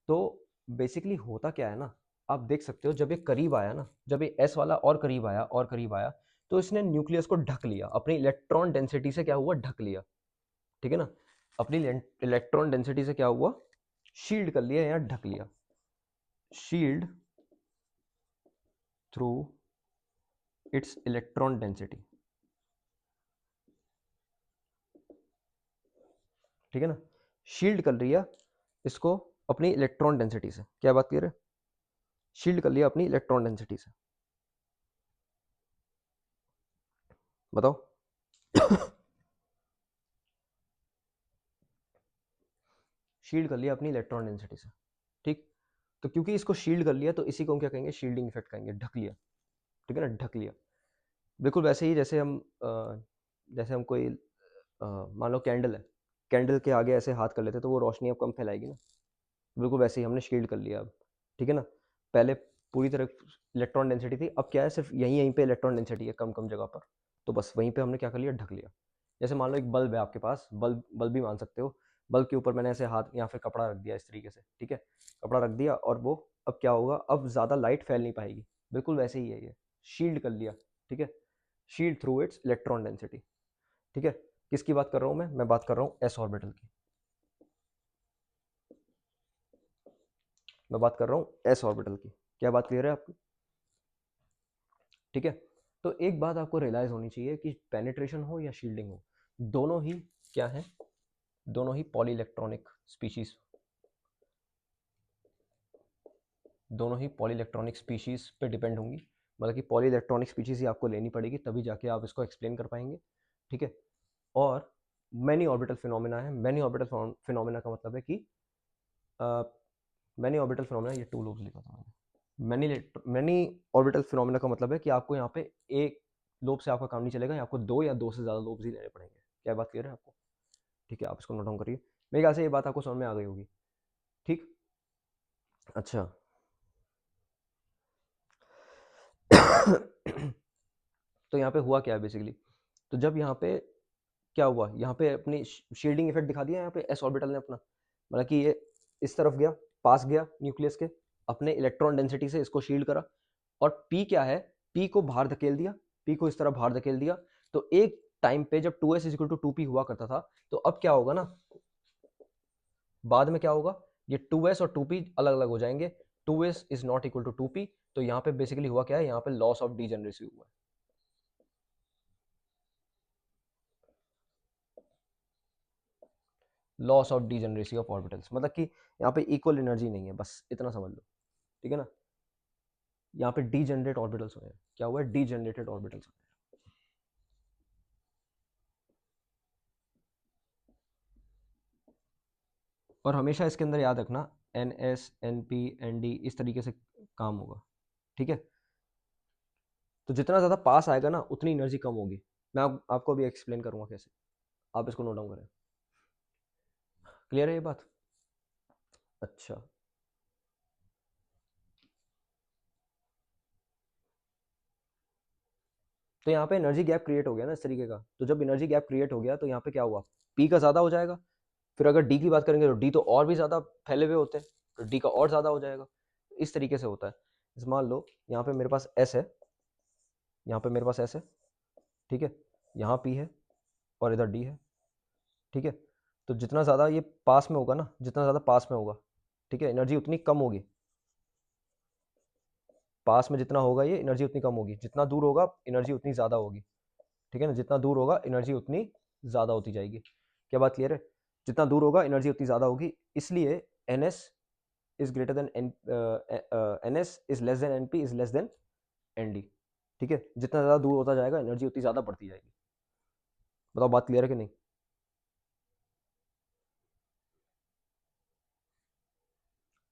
तो बेसिकली होता क्या है ना, आप देख सकते हो, जब ये करीब आया ना, जब ये एस वाला और करीब आया और करीब आया, तो इसने न्यूक्लियस को ढक लिया, अपनी इलेक्ट्रॉन डेंसिटी से क्या हुआ, ढक लिया, ठीक है ना। अपनी इलेक्ट्रॉन डेंसिटी से क्या हुआ, शील्ड कर लिया या ढक लिया, shield through it's electron density, ठीक है ना। शील्ड कर लिया इसको अपनी इलेक्ट्रॉन डेंसिटी से। क्या बात क्लियर है, शील्ड कर लिया अपनी इलेक्ट्रॉन डेंसिटी से, बताओ। शील्ड कर लिया अपनी इलेक्ट्रॉन डेंसिटी से, ठीक। तो क्योंकि इसको शील्ड कर लिया, तो इसी को हम क्या कहेंगे, शील्डिंग इफेक्ट कहेंगे, ढक लिया, ठीक है ना, ढक लिया। बिल्कुल वैसे ही जैसे हम कोई मान लो कैंडल है, कैंडल के आगे ऐसे हाथ कर लेते तो वो रोशनी अब कम फैलाएगी ना, बिल्कुल वैसे ही हमने शील्ड कर लिया अब, ठीक है ना। पहले पूरी तरह इलेक्ट्रॉन डेंसिटी थी, अब क्या है, सिर्फ यहीं यहीं पे इलेक्ट्रॉन डेंसिटी है कम कम जगह पर, तो बस वहीं पे हमने क्या कर लिया, ढक लिया। जैसे मान लो एक बल्ब है आपके पास, बल्ब बल्ब भी मान सकते हो, बल्ब के ऊपर मैंने ऐसे हाथ या फिर कपड़ा रख दिया इस तरीके से, ठीक है। कपड़ा रख दिया और वो, अब क्या होगा, अब ज़्यादा लाइट फैल नहीं पाएगी, बिल्कुल वैसे ही है ये, शील्ड कर लिया, ठीक है। Shield through it's electron density, ठीक है। किसकी बात कर रहा हूँ मैं बात कर रहा हूँ एस ऑर्बिटल की, मैं बात कर रहा हूँ एस ऑर्बिटल की। क्या बात क्लियर है आपकी, ठीक है। तो एक बात आपको रियलाइज होनी चाहिए कि पेनिट्रेशन हो या शील्डिंग हो, दोनों ही क्या है, दोनों ही पॉली इलेक्ट्रॉनिक स्पीशीज, दोनों ही पॉली इलेक्ट्रॉनिक स्पीशीज पे डिपेंड होंगी। मतलब कि पॉली इलेक्ट्रॉनिक स्पीशीज ही आपको लेनी पड़ेगी, तभी जाके आप इसको एक्सप्लेन कर पाएंगे, ठीक है। और मैनी ऑर्बिटल फिनोमेना है, मैनी ऑर्बिटल फिनोमेना का मतलब है कि मैनी ऑर्बिटल फिनोमेना, ये टू लोब्स लिखा था मैंने, मैनी ऑर्बिटल फिनोमेना का मतलब है कि आपको यहाँ पे एक लोब से आपका काम नहीं चलेगा, आपको दो या दो से ज़्यादा लोब्स ही लेने पड़ेंगे। क्या बात क्लियर है आपको, ठीक है। आप इसको नोट डाउन करिए, मेरे ख्याल से ये बात आपको समझ में आ गई होगी, ठीक। अच्छा। तो यहाँ पे हुआ क्या है बेसिकली, तो जब यहाँ पे क्या हुआ, यहाँ पे अपनी शील्डिंग इफेक्ट दिखा दिया यहाँ पे एस ऑर्बिटल ने अपना, मतलब कि ये इस तरफ गया, पास गया न्यूक्लियस के, अपने इलेक्ट्रॉन डेंसिटी से इसको शील्ड करा, और पी क्या है, पी को बाहर धकेल दिया, पी को इस तरह बाहर धकेल दिया। तो एक टाइम पे जब 2s is equal to 2p हुआ करता था, तो अब क्या होगा ना, बाद में क्या होगा, ये 2s और 2p अलग अलग हो जाएंगे, 2s is not equal to 2p। तो यहाँ पे बेसिकली हुआ क्या है, यहाँ पे लॉस ऑफ डीजेनरेसी हुआ है, loss of degeneracy of orbitals, मतलब कि यहाँ पे इक्वल एनर्जी नहीं है, बस इतना समझ लो, ठीक है ना। यहाँ पे डीजेनरेट ऑर्बिटल्स हुए हैं, क्या हुआ है, डीजेनरेटेड ऑर्बिटल्स हुए हैं। और हमेशा इसके अंदर याद रखना NS NP ND इस तरीके से काम होगा, ठीक है। तो जितना ज़्यादा पास आएगा ना उतनी एनर्जी कम होगी। मैं आपको अभी एक्सप्लेन करूँगा कैसे, आप इसको नोट डाउन करें। क्लियर है ये बात? अच्छा, तो यहाँ पे एनर्जी गैप क्रिएट हो गया ना इस तरीके का। तो जब एनर्जी गैप क्रिएट हो गया तो यहाँ पे क्या हुआ, पी का ज़्यादा हो जाएगा। फिर अगर डी की बात करेंगे तो डी तो और भी ज़्यादा फैले हुए होते हैं, तो डी का और ज़्यादा हो जाएगा। इस तरीके से होता है। जैसे मान लो यहाँ पे मेरे पास एस है, यहाँ पे मेरे पास एस है, ठीक है, यहाँ पी है और इधर डी है, ठीक है। तो जितना ज़्यादा ये पास में होगा ना, जितना ज़्यादा पास में होगा, ठीक है, एनर्जी उतनी कम होगी। पास में जितना होगा ये एनर्जी उतनी कम होगी, जितना दूर होगा एनर्जी उतनी ज़्यादा होगी, ठीक है ना। जितना दूर होगा एनर्जी उतनी ज़्यादा होती जाएगी। क्या बात क्लियर है? जितना दूर होगा एनर्जी उतनी ज़्यादा होगी, इसलिए N S is greater than N S is less than N P is less than N D, ठीक है। जितना ज़्यादा दूर होता जाएगा एनर्जी उतनी ज़्यादा बढ़ती जाएगी। बताओ बात क्लियर है कि नहीं?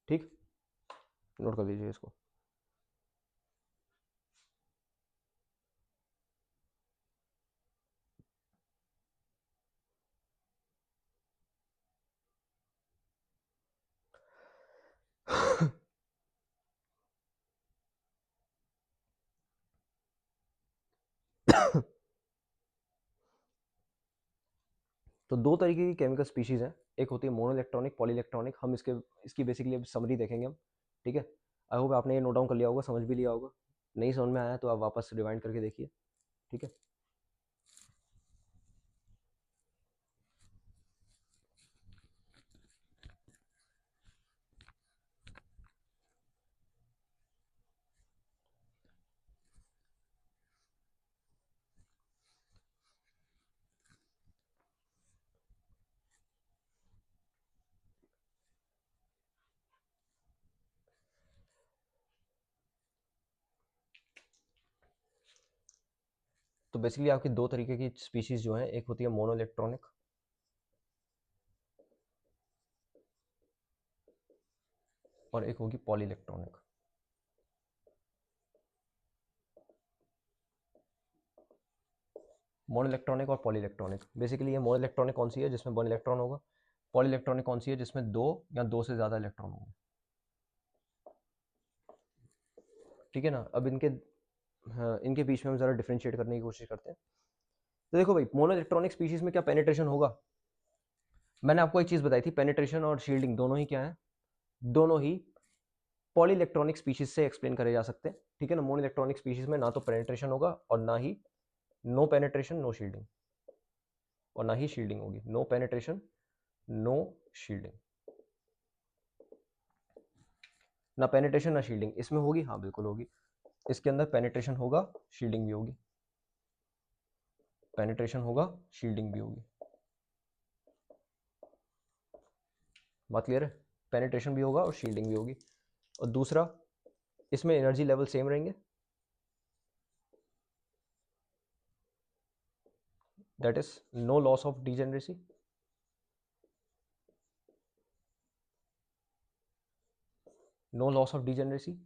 ठीक, नोट कर लीजिए इसको। तो दो तरीके की केमिकल स्पीशीज हैं, एक होती है मोनो इलेक्ट्रॉनिक, पॉली इलेक्ट्रॉनिक। हम इसकी बेसिकली अब समरी देखेंगे हम, ठीक है। आई होप आपने ये नोट डाउन कर लिया होगा, समझ भी लिया होगा। नहीं समझ में आया तो आप वापस रिवाइंड करके देखिए, ठीक है। तो बेसिकली आपकी दो तरीके की स्पीशीज जो हैं, एक होती है मोनो इलेक्ट्रॉनिक और एक होगी पॉली इलेक्ट्रॉनिक। मोनो इलेक्ट्रॉनिक और पॉली इलेक्ट्रॉनिक, बेसिकली ये मोनो इलेक्ट्रॉनिक कौन सी है जिसमें वन इलेक्ट्रॉन होगा, पॉली इलेक्ट्रॉनिक कौन सी है जिसमें दो या दो से ज़्यादा इलेक्ट्रॉन होंगे, ठीक है ना। अब इनके, हाँ, इनके बीच में हम ज़रा डिफ्रेंशिएट करने की कोशिश करते हैं। तो देखो भाई, मोनो इलेक्ट्रॉनिक स्पीशीज में क्या पेनिट्रेशन होगा? मैंने आपको एक चीज़ बताई थी, पेनिट्रेशन और शील्डिंग दोनों ही क्या है, दोनों ही पॉली इलेक्ट्रॉनिक स्पीशीज से एक्सप्लेन करे जा सकते हैं, ठीक है ना। मोनो इलेक्ट्रॉनिक स्पीशीज में ना तो पेनिट्रेशन होगा और ना ही नो पेनिट्रेशन नो शील्डिंग, और ना ही शील्डिंग होगी। नो पेनिट्रेशन नो शील्डिंग, ना पेनिट्रेशन ना शील्डिंग इसमें होगी, हाँ बिल्कुल होगी। इसके अंदर पेनिट्रेशन होगा, शील्डिंग भी होगी, पेनिट्रेशन होगा, शील्डिंग भी होगी। बात क्लियर है? पेनिट्रेशन भी होगा और शील्डिंग भी होगी। और दूसरा, इसमें एनर्जी लेवल सेम रहेंगे, that is no loss of degeneracy, no loss of degeneracy.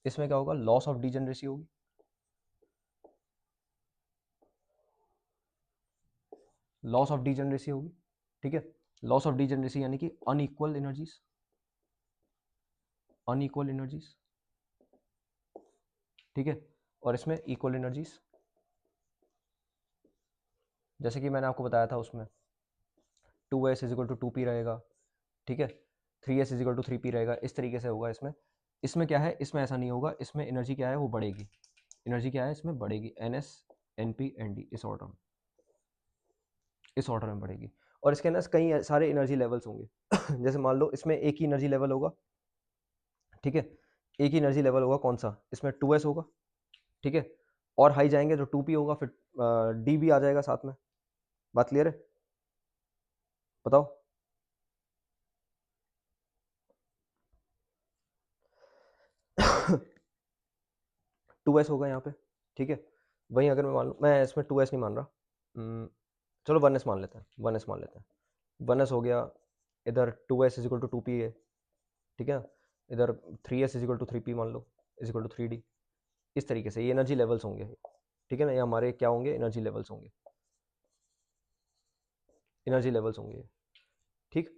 इसमें क्या होगा, लॉस ऑफ डीजेनरेसी होगी, लॉस ऑफ डीजेनरेसी होगी, ठीक है। लॉस ऑफ डीजेनरेसी यानी कि अनइक्वल एनर्जीज, अनइक्वल एनर्जीज, ठीक है। और इसमें इक्वल एनर्जीज, जैसे कि मैंने आपको बताया था उसमें 2s is equal to 2p रहेगा, ठीक है। 3s is equal to 3p रहेगा, इस तरीके से होगा इसमें। इसमें क्या है, इसमें ऐसा नहीं होगा, इसमें एनर्जी क्या है वो बढ़ेगी, एनर्जी क्या है इसमें बढ़ेगी, NS NP ND इस ऑर्डर में, इस ऑर्डर में बढ़ेगी। और इसके अंदर कई सारे एनर्जी लेवल्स होंगे जैसे मान लो इसमें एक ही एनर्जी लेवल होगा, ठीक है। एक ही एनर्जी लेवल होगा, कौन सा, इसमें 2s होगा, ठीक है। और हाई जाएंगे तो 2p होगा, फिर डी भी आ जाएगा साथ में। बात क्लियर है? बताओ। 2s होगा यहाँ पे, ठीक है। वहीं अगर मैं मान लूँ, मैं इसमें 2s नहीं मान रहा, चलो 1s मान लेते हैं, 1s मान लेते हैं। 1s हो गया, इधर 2s is equal to 2p है, ठीक है। इधर 3s is equal to 3p मान लो, इज इक्वल टू 3d। इस तरीके से ये एनर्जी लेवल्स होंगे, ठीक है ना। ये हमारे क्या होंगे, एनर्जी लेवल्स होंगे, एनर्जी लेवल्स होंगे, ठीक।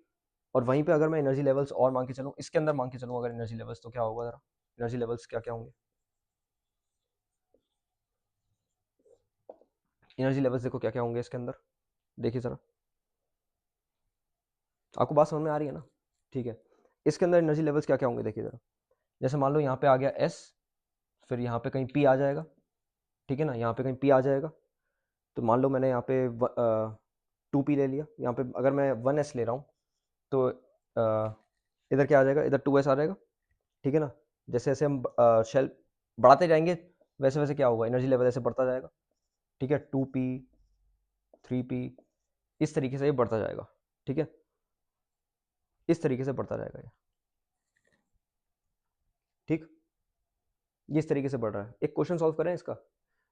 और वहीं पे अगर मैं एनर्जी लेवल्स और मान के चलूँ, इसके अंदर मान के चलूँ अगर एनर्जी लेवल्स, तो क्या होगा जरा, एनर्जी लेवल्स क्या क्या होंगे। एनर्जी लेवल्स देखो क्या क्या होंगे इसके अंदर, देखिए जरा, आपको बात समझ में आ रही है ना, ठीक है। इसके अंदर एनर्जी लेवल्स क्या क्या होंगे देखिए जरा। जैसे मान लो यहाँ पे आ गया एस, फिर यहाँ पे कहीं पी आ जाएगा, ठीक है ना, यहाँ पे कहीं पी आ जाएगा। तो मान लो मैंने यहाँ पे 2p ले लिया, यहाँ पे अगर मैं 1s ले रहा हूँ तो इधर क्या आ जाएगा, इधर 2s आ जाएगा, ठीक है ना। जैसे जैसे हम शेल बढ़ाते जाएंगे वैसे वैसे क्या होगा, एनर्जी लेवल ऐसे बढ़ता जाएगा, ठीक है। 2p 3p इस तरीके से ये बढ़ता जाएगा, ठीक है। इस तरीके से बढ़ता जाएगा ये, ठीक। ये इस तरीके से बढ़ रहा है। एक क्वेश्चन सॉल्व करें इसका,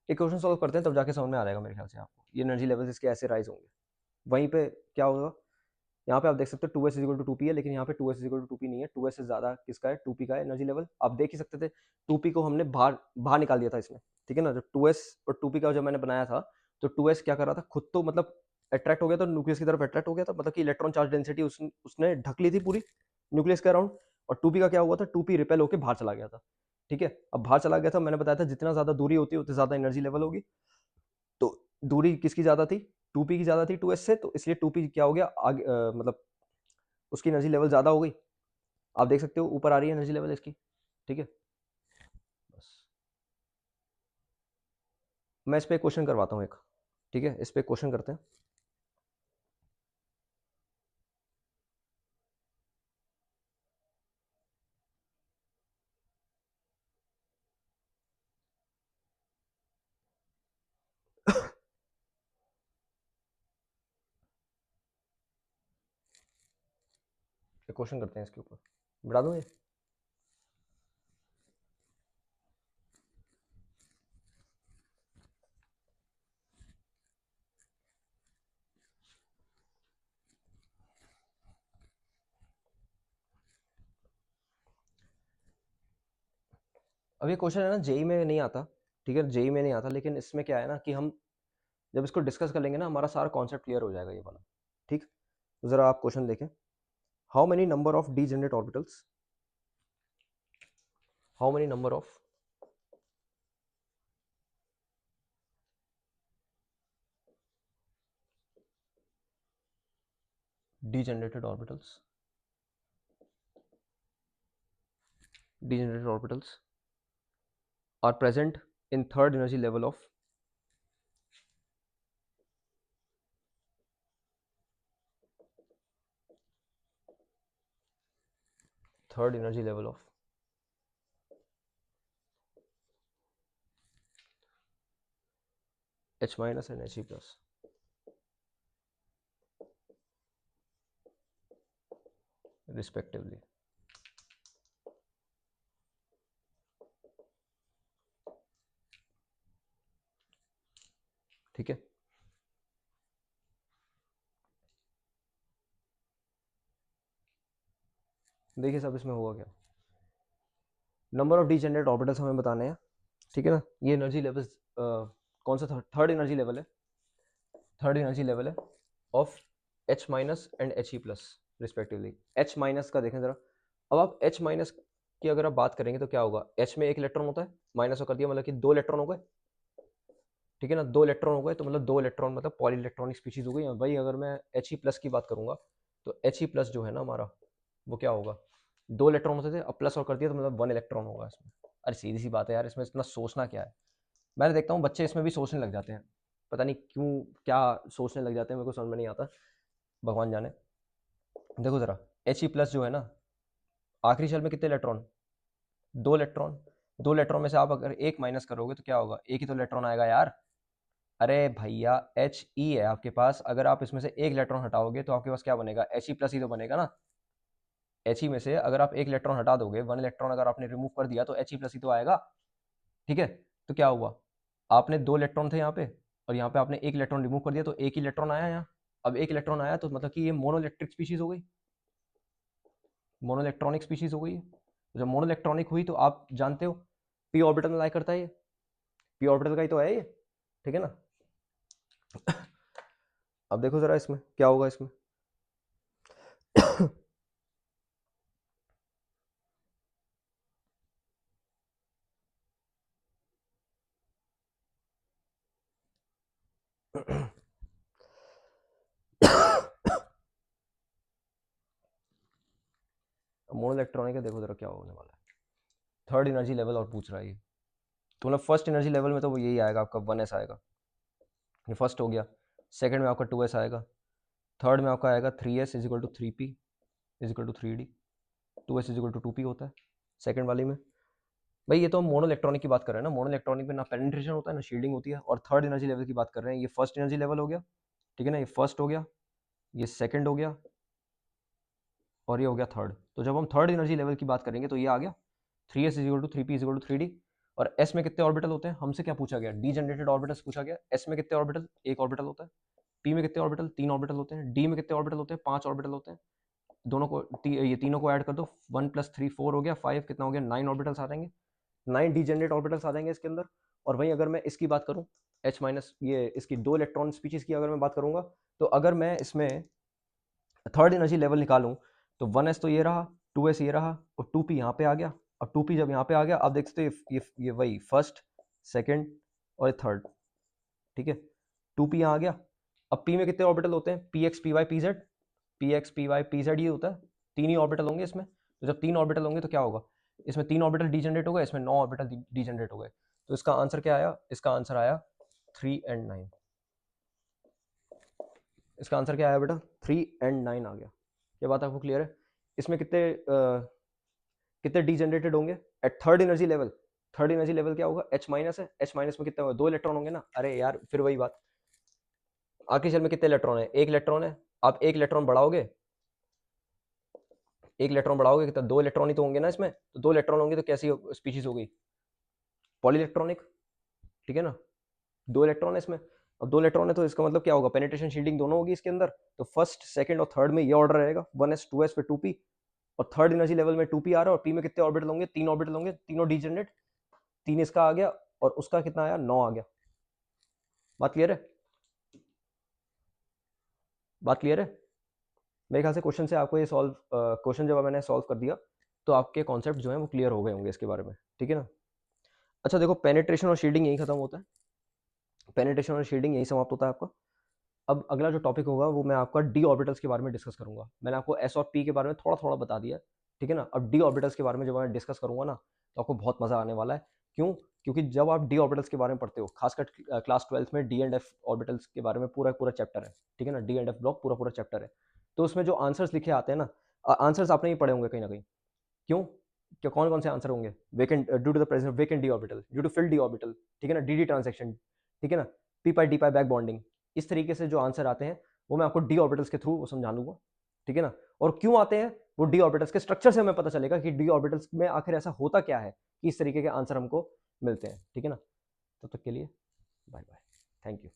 एक क्वेश्चन सॉल्व करते हैं तब जाके समझ में आ जाएगा मेरे ख्याल से आपको, ये एनर्जी लेवल्स इसके ऐसे राइज होंगे। वहीं पे क्या होगा, यहाँ पे आप देख सकते हो 2s is equal to 2p है, लेकिन यहाँ पे 2s is equal to 2p नहीं है, 2s से ज़्यादा किसका है, 2p का है एनर्जी लेवल। आप देख ही सकते थे 2p को हमने बाहर बाहर निकाल दिया था इसमें, ठीक है ना। जब 2s और 2p का जब मैंने बनाया था तो 2s क्या कर रहा था, खुद तो मतलब अट्रैक्ट हो गया था न्यूक्लियस की तरफ, अट्रैक्ट हो गया था, मतलब कि इलेक्ट्रॉन चार्ज डेंसिटी उसने ढक ली थी पूरी न्यूक्लियस के अराउंड। और 2p का क्या हुआ था, 2p रिपेल होकर बाहर चला गया था, ठीक है। अब बाहर चला गया था, मैंने बताया था जितना ज़्यादा दूरी होती है उतनी ज़्यादा एनर्जी लेवल होगी। तो दूरी किसकी ज़्यादा थी, 2p की ज़्यादा थी 2s से, तो इसलिए 2p क्या हो गया आगे, मतलब उसकी एनर्जी लेवल ज़्यादा हो गई। आप देख सकते हो ऊपर आ रही है एनर्जी लेवल इसकी, ठीक है। बस मैं इस पर क्वेश्चन करवाता हूँ एक, ठीक है, इस पर क्वेश्चन करते हैं। एक क्वेश्चन करते हैं इसके ऊपर, बता दूँ ये। अब ये क्वेश्चन है ना जेई में नहीं आता, ठीक है, जेई में नहीं आता, लेकिन इसमें क्या है ना कि हम जब इसको डिस्कस कर लेंगे ना हमारा सारा कॉन्सेप्ट क्लियर हो जाएगा ये वाला, ठीक। तो जरा आप क्वेश्चन देखें, how many number of degenerate orbitals, how many number of degenerated orbitals, degenerated orbitals are present in third energy level of third energy level of H minus and He plus respectively, ठीक है। देखिए सब इसमें होगा क्या, number of degenerate orbitals हमें बताने हैं, ठीक है ना। ये एनर्जी लेवल्स कौन सा थर्ड एनर्जी लेवल है, थर्ड एनर्जी लेवल है of H minus and He plus respectively. H minus का देखें जरा, अब आप H माइनस की अगर आप बात करेंगे तो क्या होगा, H में एक इलेक्ट्रॉन होता है, माइनस कर दिया मतलब कि दो इलेक्ट्रॉन हो गए, ठीक है ना। दो इलेक्ट्रॉन हो गए तो मतलब दो इलेक्ट्रॉन मतलब पॉली इलेक्ट्रॉनिक स्पीशीज हो गई। भाई अगर मैं He प्लस की बात करूंगा तो He प्लस जो है ना हमारा, वो क्या होगा, दो इलेक्ट्रॉन होते थे, अब प्लस और कर दिया तो मतलब वन इलेक्ट्रॉन होगा इसमें। अरे सीधी सी बात है यार, इसमें इतना सोचना क्या है। मैंने देखता हूँ बच्चे इसमें भी सोचने लग जाते हैं, पता नहीं क्यों क्या सोचने लग जाते हैं, मेरे को समझ में नहीं आता, भगवान जाने। देखो जरा He प्लस जो है ना, आखिरी शेल में कितने इलेक्ट्रॉन, दो इलेक्ट्रॉन। दो इलेक्ट्रॉन में से आप अगर एक माइनस करोगे तो क्या होगा, एक ही तो इलेक्ट्रॉन आएगा यार। अरे भैया He है आपके पास, अगर आप इसमें से एक इलेक्ट्रॉन हटाओगे तो आपके पास क्या बनेगा, He प्लस ही तो बनेगा ना। He में से अगर आप एक इलेक्ट्रॉन हटा दोगे, वन इलेक्ट्रॉन अगर आपने रिमूव कर दिया तो He प्लस ही तो आएगा, ठीक है। तो क्या हुआ, आपने दो इलेक्ट्रॉन थे यहाँ पे और यहाँ पे आपने एक इलेक्ट्रॉन रिमूव कर दिया तो एक ही इलेक्ट्रॉन आया यहाँ। अब एक इलेक्ट्रॉन आया तो मतलब कि ये मोनोइलेक्ट्रिक स्पीशीज हो गई, मोनो इलेक्ट्रॉनिक स्पीशीज हो गई है। जब मोनो इलेक्ट्रॉनिक हुई तो आप जानते हो पी ऑर्बिटल में लाई करता है ये, पी ऑर्बिटल का ही तो है ये, ठीक है ना। अब देखो जरा इसमें क्या होगा इसमें। मोनो इलेक्ट्रॉनिक है, देखो जरा क्या होने वाला है। थर्ड एनर्जी लेवल और पूछ रहा है ये, तो मतलब फर्स्ट एनर्जी लेवल में तो वो यही आएगा आपका 1s आएगा, ये फर्स्ट हो गया। सेकंड में आपका 2s आएगा। थर्ड में आपका आएगा 3s is equal to 3p is equal to 3d। 2s is equal to 2p होता है सेकंड वाली में। भाई ये तो हम मोनो इलेक्ट्रॉनिक की बात कर रहे हैं ना, मोनो इलेक्ट्रॉनिक में ना पेनिट्रेशन होता है ना शील्डिंग होती है। और थर्ड एनर्जी लेवल की बात कर रहे हैं, ये फर्स्ट एनर्जी लेवल हो गया, ठीक है ना, ये फर्स्ट हो गया, ये सेकंड हो गया, और ये हो गया थर्ड। तो जब हम थर्ड एनर्जी लेवल की बात करेंगे तो ये आ गया 3s is equal to 3p is equal to 3d। और s में कितने ऑर्बिटल होते हैं, हमसे क्या पूछा गया, डी जनरेटेड ऑर्बिटल्स पूछा गया। s में कितने ऑर्बिटल, एक ऑर्बिटल होता है। p में कितने ऑर्बिटल, 3 ऑर्बिटल होते हैं। d में कितने ऑर्बिटल होते हैं, 5 ऑर्बिटल होते हैं। दोनों को ये तीनों को ऐड कर दो, 1 + 3 4 हो गया, 5 कितना हो गया, 9 ऑर्बिटल्स आ जाएंगे, 9 डीजेनरेट ऑर्बिटल्स आ जाएंगे इसके अंदर। और वहीं अगर मैं इसकी बात करूं H माइनस, ये इसकी 2 इलेक्ट्रॉन स्पीशीज की अगर मैं बात करूंगा, तो अगर मैं इसमें थर्ड एनर्जी लेवल निकालूं तो 1s तो ये रहा, 2s ये रहा, और 2p यहाँ पे आ गया। और 2p जब यहाँ पे आ गया, आप देख सकते हो ये वही फर्स्ट, सेकंड और थर्ड, ठीक है। 2p यहाँ आ गया। अब p में कितने ऑर्बिटल होते हैं, px py pz, px py pz ये होता है, तीन ही ऑर्बिटल होंगे इसमें। तो जब 3 ऑर्बिटल होंगे तो क्या होगा, इसमें 3 ऑर्बिटल डीजनरेट हो गए, इसमें 9 ऑर्बिटल डीजनरेट हो गए। तो इसका आंसर क्या आया, इसका आंसर आया 3 and 9। इसका आंसर क्या आया बेटा, 3 and 9 आ गया। ये बात आपको क्लियर है। इसमें कितने डीजनरेटेड होंगे at third energy level. Third energy level क्या होगा, H माइनस है, H माइनस में कितने होंगे, 2 इलेक्ट्रॉन होंगे ना। अरे यार फिर वही बात, आखिरी शेल में कितने इलेक्ट्रॉन है, एक इलेक्ट्रॉन है। आप एक इलेक्ट्रॉन बढ़ाओगे, एक इलेक्ट्रॉन बढ़ाओगे कितना, 2 इलेक्ट्रॉन ही तो होंगे ना इसमें। तो 2 इलेक्ट्रॉन होंगे तो कैसी स्पीशीज हो गई, पॉली इलेक्ट्रॉनिक, ठीक है ना। 2 इलेक्ट्रॉन है इसमें। अब 2 इलेक्ट्रॉन है तो इसका मतलब क्या होगा, पेनिट्रेशन शील्डिंग दोनों होगी इसके अंदर। तो फर्स्ट सेकंड और थर्ड में ये ऑर्डर रहेगा, 1s 2s फिर 2p। और थर्ड एनर्जी लेवल में 2p आ रहा है, और p में कितने ऑर्बिटल होंगे, 3 ऑर्बिटल होंगे, तीनों डीजनरेट। 3 इसका आ गया, और उसका कितना आया, 9 आ गया। बात क्लियर है, बात क्लियर है। मेरे ख्याल से क्वेश्चन से आपको ये सॉल्व, क्वेश्चन जब मैंने सॉल्व कर दिया तो आपके कॉन्सेप्ट जो है वो क्लियर हो गए होंगे इसके बारे में, ठीक है ना। अच्छा देखो, पेनिट्रेशन और शील्डिंग यही खत्म होता है, पेनिट्रेशन और शील्डिंग यही समाप्त होता है आपका। अब अगला जो टॉपिक होगा वो मैं आपका डी ऑर्बिटल्स के बारे में डिस्कस करूंगा। मैंने आपको एस और पी के बारे में थोड़ा थोड़ा बता दिया, ठीक है ना। अब डी ऑर्बिटल्स के बारे में जब मैं डिस्कस करूंगा ना, तो आपको बहुत मजा आने वाला है। क्यों, क्योंकि जब आप डी ऑर्बिटल्स के बारे में पढ़ते हो, खासकर क्लास 12 में डी एंड एफ ऑर्बिटल्स के बारे में पूरा पूरा चैप्टर है, ठीक है ना। डी एंड एफ ब्लॉक पूरा पूरा चैप्टर है। तो उसमें जो आंसर्स लिखे आते हैं ना, आंसर्स आपने ही पढ़े होंगे कहीं ना कहीं। क्यों, क्या कौन कौन से आंसर होंगे, vacant due to the presence of vacant D orbital, due to filled D orbital, ठीक है ना, डी डी ट्रांसेक्शन, ठीक है ना, P pi D pi back bonding. इस तरीके से जो आंसर आते हैं वो मैं आपको डी ऑर्बिटल्स के थ्रू वो समझा दूंगा, ठीक है ना। और क्यों आते हैं वो डी ऑर्बिटल्स के स्ट्रक्चर से हमें पता चलेगा कि डी ऑर्बिटल्स में आखिर ऐसा होता क्या है कि इस तरीके के आंसर हमको मिलते हैं, ठीक है ना। तब तक के लिए बाय बाय, थैंक यू।